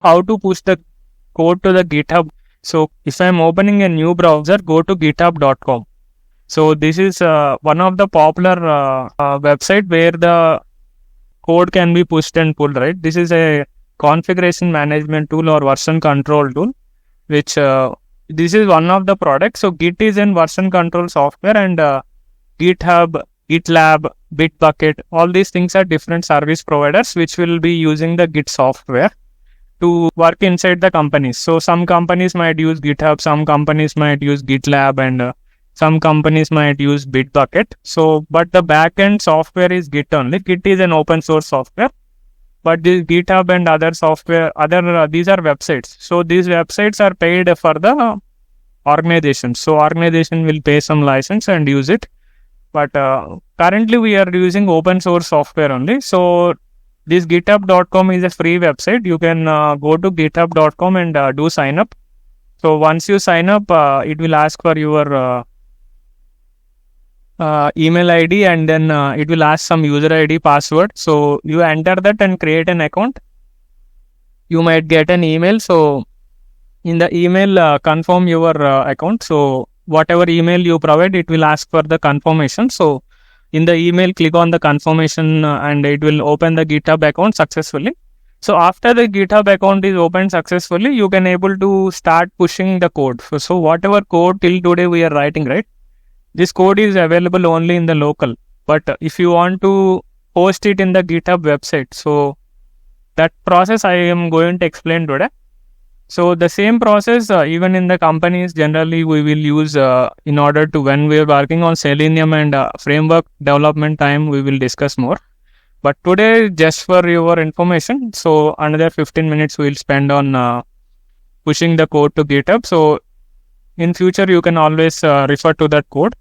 how to push the code to the GitHub. So if I'm opening a new browser, go to github.com. So this is one of the popular website where the code can be pushed and pulled, right? This is a configuration management tool or version control tool, which this is one of the products. So Git is in version control software, and GitHub, GitLab, Bitbucket, all these things are different service providers which will be using the Git software to work inside the companies. So some companies might use GitHub, some companies might use GitLab, and some companies might use Bitbucket. So, but the backend software is Git only. Git is an open source software, but this GitHub and other software, these are websites. So these websites are paid for the organization. So organization will pay some license and use it. But currently we are using open source software only. So this github.com is a free website. You can go to github.com and do sign up. So once you sign up, it will ask for your email ID, and then it will ask some user ID password. So you enter that and create an account. You might get an email. So in the email, confirm your account. So whatever email you provide, it will ask for the confirmation. So in the email, click on the confirmation and it will open the GitHub account successfully. So after the GitHub account is opened successfully, you can able to start pushing the code. So whatever code till today we are writing, right? This code is available only in the local. But if you want to post it in the GitHub website, so that process I am going to explain today. So the same process, even in the companies, generally we will use in order to, when we are working on Selenium and framework development time, we will discuss more. But today, just for your information, so another 15 minutes we will spend on pushing the code to GitHub. So in future, you can always refer to that code.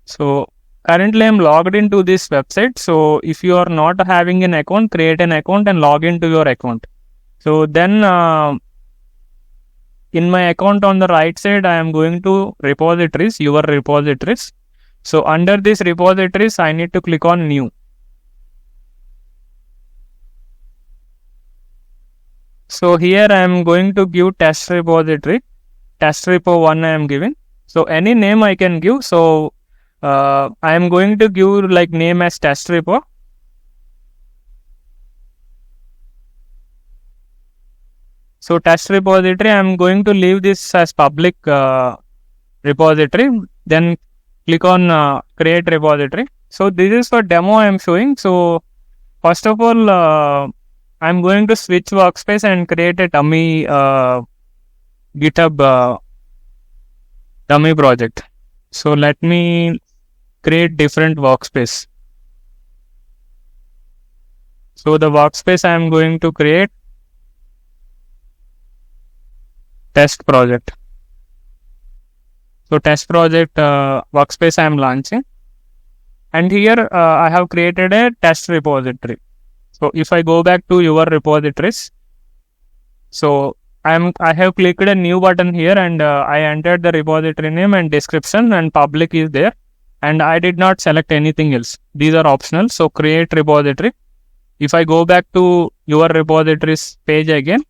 So currently I'm logged into this website. So if you are not having an account, create an account and log into your account. So then in my account on the right side, I am going to repositories, your repositories. So under this repositories, I need to click on new. So here I am going to give test repository, test repo 1 I am giving. So any name I can give. So I am going to give like name as test repo. So test repository, I am going to leave this as public repository. Then click on create repository. So this is for demo I am showing. So first of all, I am going to switch workspace and create a dummy GitHub dummy project. So let me create different workspace. So the workspace I am going to create test project. So test project workspace I am launching, and here I have created a test repository. So if I go back to your repositories, so I have clicked a new button here, and I entered the repository name and description, and public is there, and I did not select anything else. These are optional. So create repository. If I go back to your repositories page again,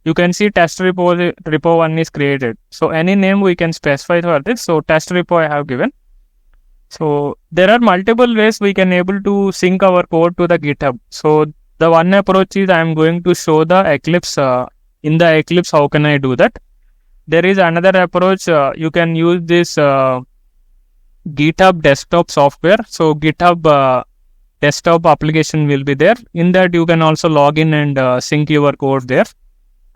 you can see test repo 1 is created. So any name we can specify for this. So test repo I have given. So there are multiple ways we can able to sync our code to the GitHub. So the one approach is I am going to show the Eclipse. In the Eclipse, how can I do that? There is another approach. You can use this GitHub desktop software. So GitHub desktop application will be there. In that you can also log in and sync your code there.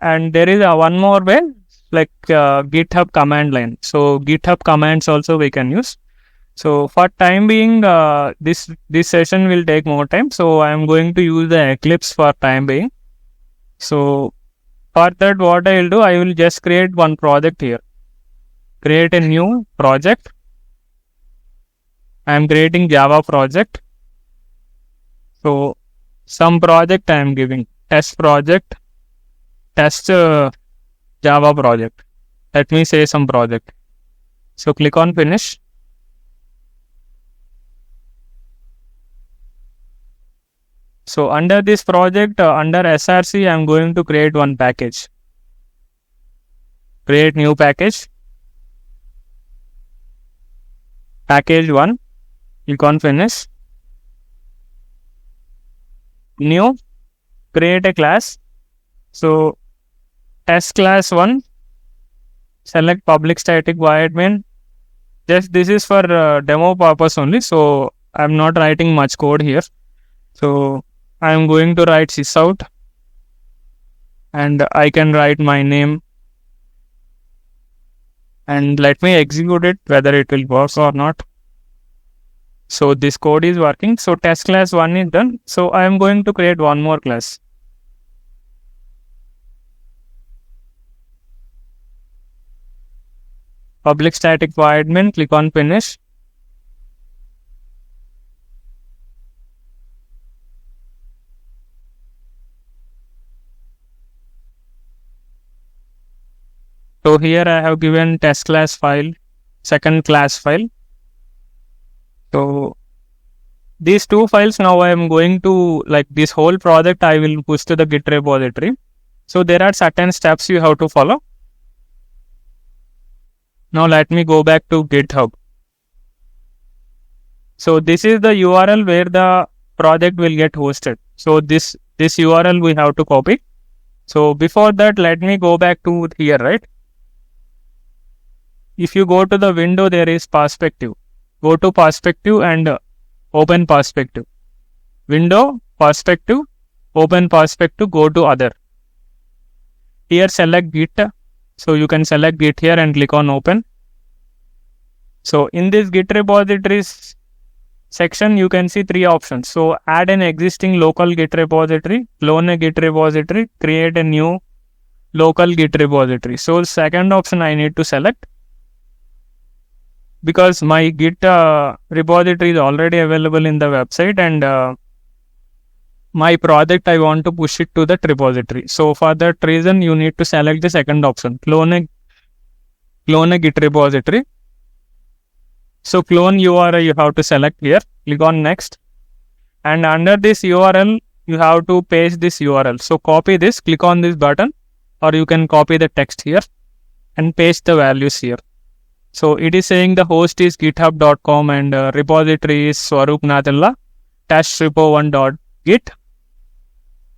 And there is one more way, like GitHub command line. So GitHub commands also we can use. So for time being, this session will take more time. So I am going to use the Eclipse for time being. So for that, what I will do, I will just create one project here. Create a new project. I am creating Java project. So some project I am giving, test project. Test Java project. Let me say some project. So click on finish. So under this project, under SRC, I'm going to create one package. Create new package. Package 1. Click on finish. New. Create a class. So test class 1. Select public static void main. Just this is for demo purpose only. So I'm not writing much code here. So I'm going to write sysout. And I can write my name. And let me execute it, whether it will work or not. So this code is working. So test class 1 is done. So I am going to create one more class. Public static void main, click on finish. So here I have given test class file, second class file. So these two files now I am going to, like this whole project I will push to the Git repository. So there are certain steps you have to follow. Now let me go back to GitHub. So this is the URL where the project will get hosted. So this URL we have to copy. So before that, let me go back to here, right? If you go to the window, there is perspective. Go to perspective and open perspective. Window, perspective, open perspective, go to other. Here select Git. So you can select Git here and click on open. So in this Git repositories section, you can see three options. So add an existing local Git repository, clone a Git repository, create a new local Git repository. So second option I need to select, because my Git repository is already available in the website, and my project I want to push it to that repository. So for that reason, you need to select the second option, clone a Git repository. So clone URL you have to select here, click on next, and under this URL you have to paste this URL. So copy this, click on this button, or you can copy the text here and paste the values here. So it is saying the host is github.com and repository is Swaroop Nadella, test repo1.git,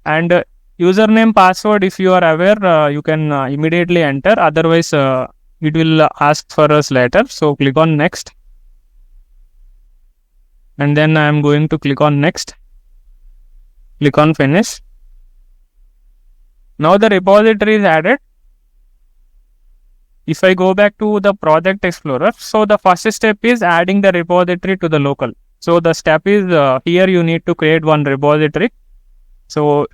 and username password, if you are aware, you can immediately enter, otherwise it will ask for us later. So click on next, and then I am going to click on next, click on finish. Now the repository is added. If I go back to the project explorer, so the first step is adding the repository to the local. So the step is here you need to create one repository. So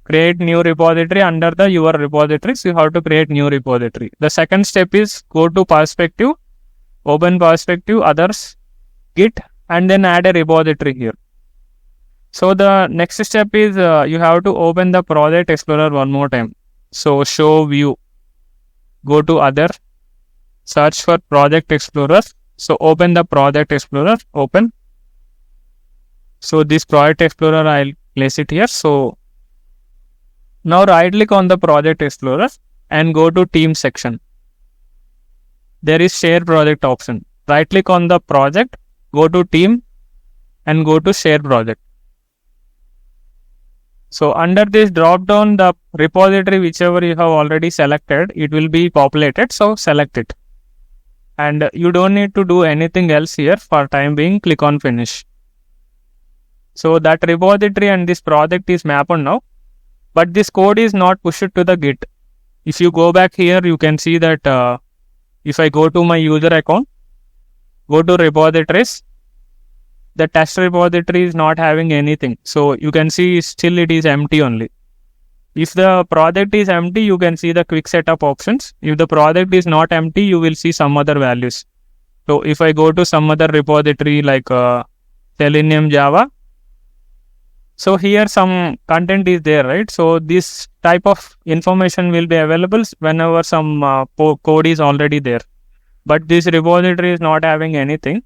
create new repository under the your repositories. You have to create new repository. The second step is go to perspective, open perspective, others, Git, and then add a repository here. So the next step is you have to open the project explorer one more time. So show view. Go to other, search for project explorer. So open the project explorer, open. So this project explorer, I'll place it here. So now right click on the project explorer and go to team section. There is share project option. Right click on the project, go to team and go to share project. So under this drop down, the repository whichever you have already selected, it will be populated. So select it. And you don't need to do anything else here. For time being, click on finish. So that repository and this project is mapped now. But this code is not pushed to the Git. If you go back here, you can see that if I go to my user account, go to repositories, the test repository is not having anything. So you can see still it is empty only. If the project is empty, you can see the quick setup options. If the project is not empty, you will see some other values. So if I go to some other repository like Selenium Java, so here some content is there, right? So this type of information will be available whenever some code is already there. But this repository is not having anything.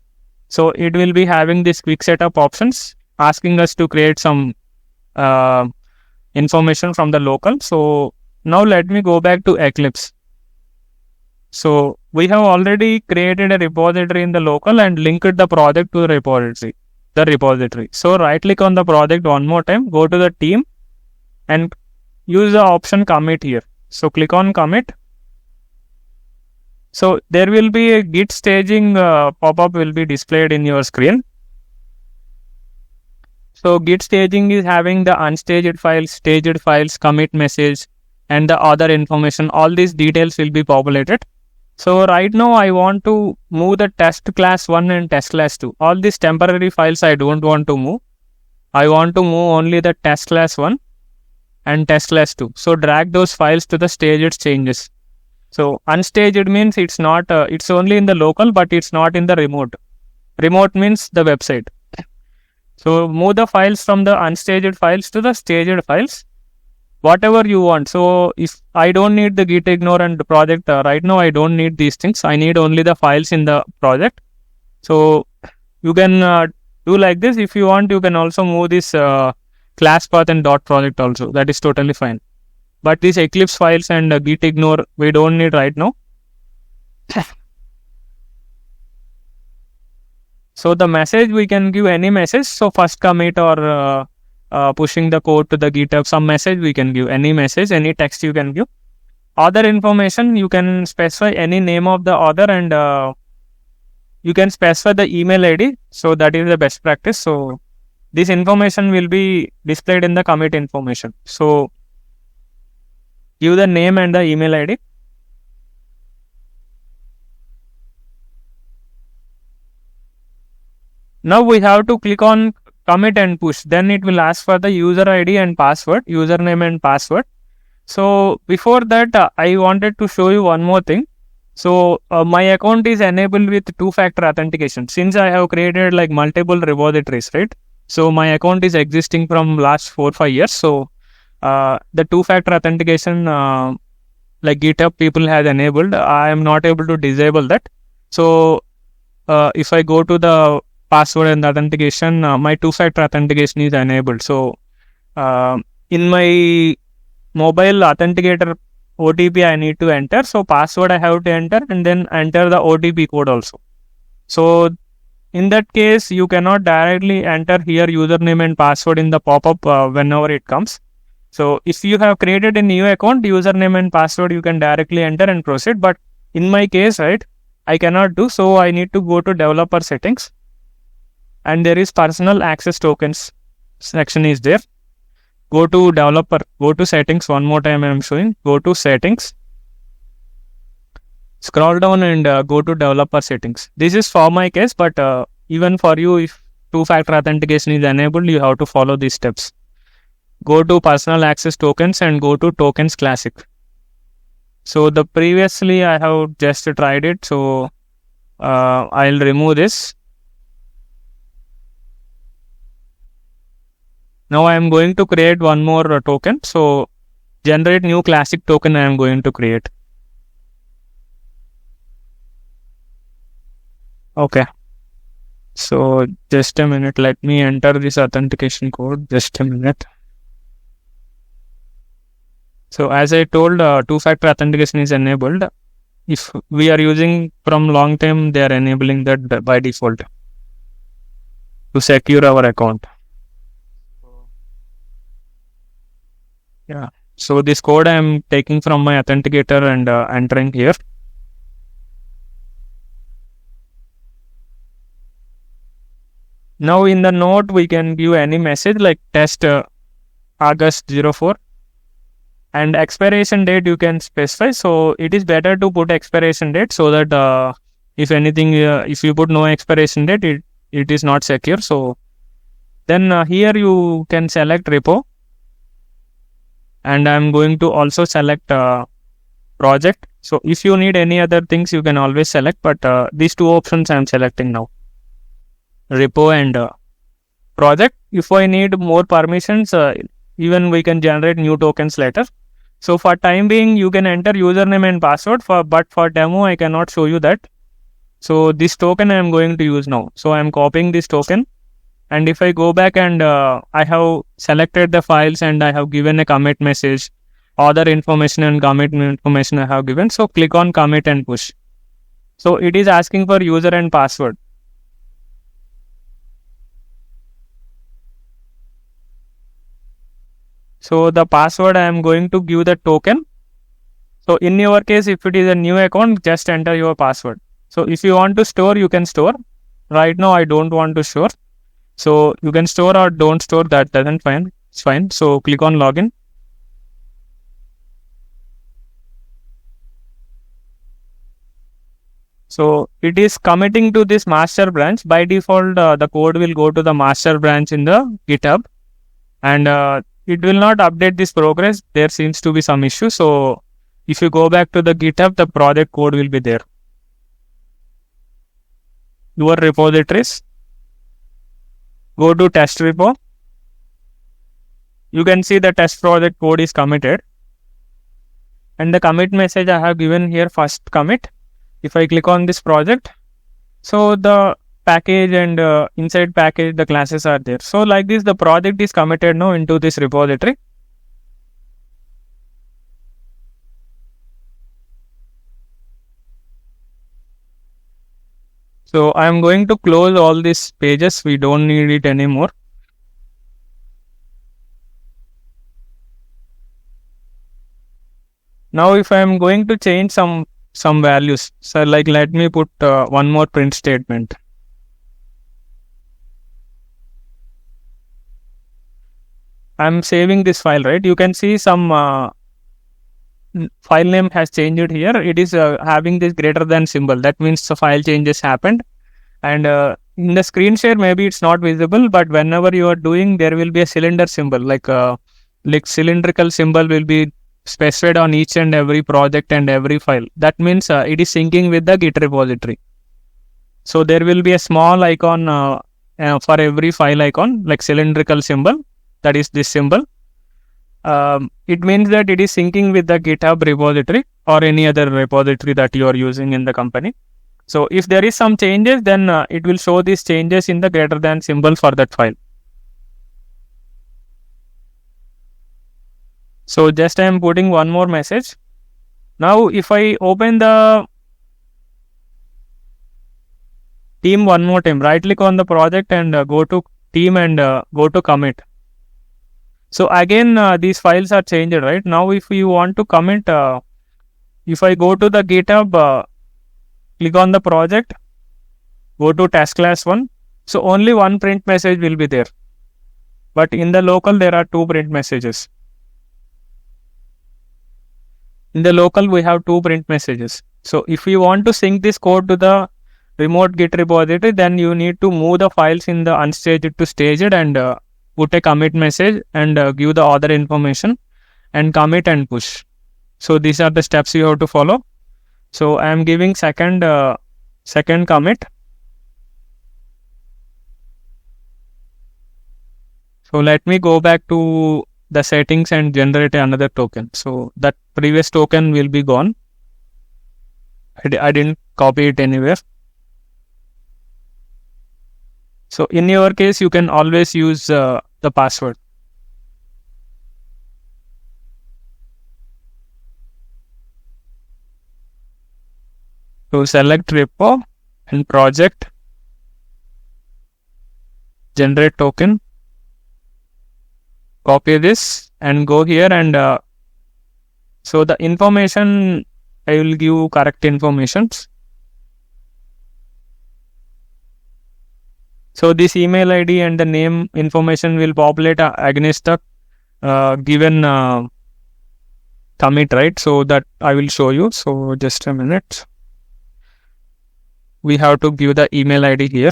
So it will be having this quick setup options, asking us to create some information from the local. So now let me go back to Eclipse. So we have already created a repository in the local and linked the project to the repository. So right click on the project one more time, go to the team and use the option commit here. So click on commit. So there will be a Git staging pop-up will be displayed in your screen. So Git staging is having the unstaged files, staged files, commit message, and the other information. All these details will be populated. So right now I want to move the test class 1 and test class 2. All these temporary files I don't want to move. I want to move only the test class 1 and test class 2. So drag those files to the staged changes. So unstaged means it's not, it's only in the local, but it's not in the remote. Remote means the website. So move the files from the unstaged files to the staged files, whatever you want. So if I don't need the git ignore and the project right now, I don't need these things. I need only the files in the project. So you can do like this. If you want, you can also move this class path and dot project also. That is totally fine. But these Eclipse files and git ignore, we don't need right now. So the message, we can give any message. So first commit or pushing the code to the GitHub, some message we can give, any message, any text you can give. Other information, you can specify any name of the author and you can specify the email ID. So that is the best practice. So this information will be displayed in the commit information. So give the name and the email ID. Now we have to click on commit and push. Then it will ask for the user ID and password, username and password. So before that, I wanted to show you one more thing. So my account is enabled with two-factor authentication. Since I have created like multiple repositories, right? So my account is existing from last 4-5 years. So the two-factor authentication like GitHub people has enabled. I am not able to disable that. So if I go to the password and authentication, my two-factor authentication is enabled. So in my mobile authenticator OTP I need to enter. So password I have to enter and then enter the OTP code also. So in that case, you cannot directly enter here username and password in the pop-up whenever it comes. So if you have created a new account, username and password you can directly enter and proceed. But in my case, right, I cannot do. So I need to go to developer settings. And there is personal access tokens section is there. Go to developer, go to settings one more time I am showing. Go to settings. Scroll down and go to developer settings. This is for my case, but even for you, if two-factor authentication is enabled, you have to follow these steps. Go to personal access tokens and go to tokens classic. So the previously I have just tried it. So I'll remove this. Now I am going to create one more token. So generate new classic token I am going to create. Okay. So just a minute. Let me enter this authentication code. Just a minute. So as I told, two-factor authentication is enabled. If we are using from long time, they are enabling that by default to secure our account. Yeah. So this code I am taking from my authenticator and entering here. Now in the note, we can give any message like test August 04 and expiration date you can specify. So it is better to put expiration date so that if anything, if you put no expiration date, it is not secure. So then here you can select repo. And I'm going to also select project. So if you need any other things, you can always select. But these two options I'm selecting now. Repo and project. If I need more permissions, even we can generate new tokens later. So for time being, you can enter username and password. But for demo, I cannot show you that. So this token I am going to use now. So I am copying this token And if I go back and I have selected the files and I have given a commit message, other information and commit information I have given. So click on commit and push. So it is asking for user and password. So the password I am going to give the token. So in your case, if it is a new account, just enter your password. So if you want to store, you can store. Right now, I don't want to store. So you can store or don't store, that doesn't fine. It's fine. So click on login. So it is committing to this master branch. By default, the code will go to the master branch in the GitHub, and it will not update this progress. There seems to be some issue. So if you go back to the GitHub, the project code will be there. Your repositories. Go to test repo. You can see the test project code is committed. And the commit message I have given here, first commit. If I click on this project, so the package and inside package, the classes are there. So like this, the project is committed now into this repository. So I am going to close all these pages. We don't need it anymore. Now if I am going to change some values, so like let me put one more print statement. I'm saving this file, right? You can see some file name has changed here. It is having this greater than symbol. That means the file changes happened. And in the screen share, maybe it's not visible, but whenever you are doing, there will be a cylinder symbol, like cylindrical symbol will be specified on each and every project and every file. That means it is syncing with the Git repository. So there will be a small icon for every file icon, like cylindrical symbol. That is this symbol. It means that it is syncing with the GitHub repository or any other repository that you are using in the company. So if there is some changes, then it will show these changes in the greater than symbol for that file. So just I am putting one more message. Now if I open the team one more time, right click on the project and go to team and go to commit. So again, these files are changed, right? Now if you want to commit, if I go to the GitHub, click on the project, go to task class 1. So only one print message will be there. But in the local, there are two print messages. In the local, we have two print messages. So if you want to sync this code to the remote Git repository, then you need to move the files in the unstaged to staged and put a commit message and give the other information and commit and push. So these are the steps you have to follow. So I am giving second commit. So let me go back to the settings and generate another token. So that previous token will be gone. I didn't copy it anywhere. So in your case, you can always use the password. So select repo and project, generate token, copy this and go here and so the information I will give correct informations. So this email ID and the name information will populate against the given commit, right? So that I will show you. So just a minute. We have to give the email ID here.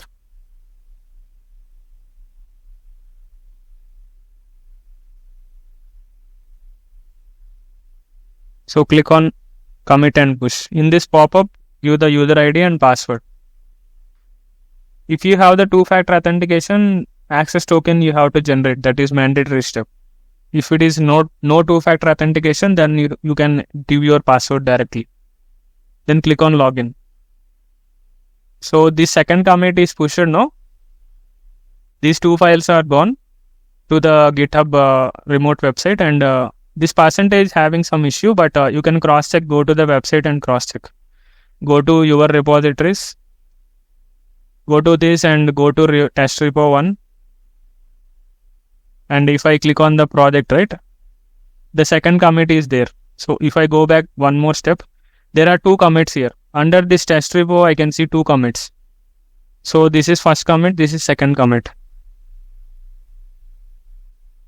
So click on commit and push. In this pop-up, give the user ID and password. If you have the two-factor authentication, access token you have to generate. That is mandatory step. If it is no two-factor authentication, then you can give your password directly. Then click on login. So this second commit is pushed now. These two files are gone to the GitHub remote website, and this percentage having some issue, but you can cross check. Go to the website and cross check. Go to your repositories. Go to this and go to test repo 1. And if I click on the project, right, the second commit is there. So if I go back one more step, there are 2 commits here. Under this test repo, I can see 2 commits. So this is first commit, this is second commit.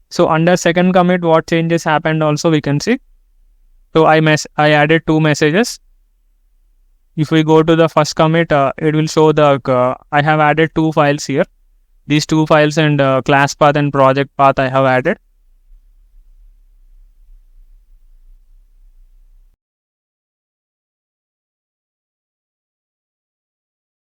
So under second commit, what changes happened also we can see. So I added 2 messages. If we go to the first commit, it will show I have added 2 files here. These 2 files and class path and project path I have added.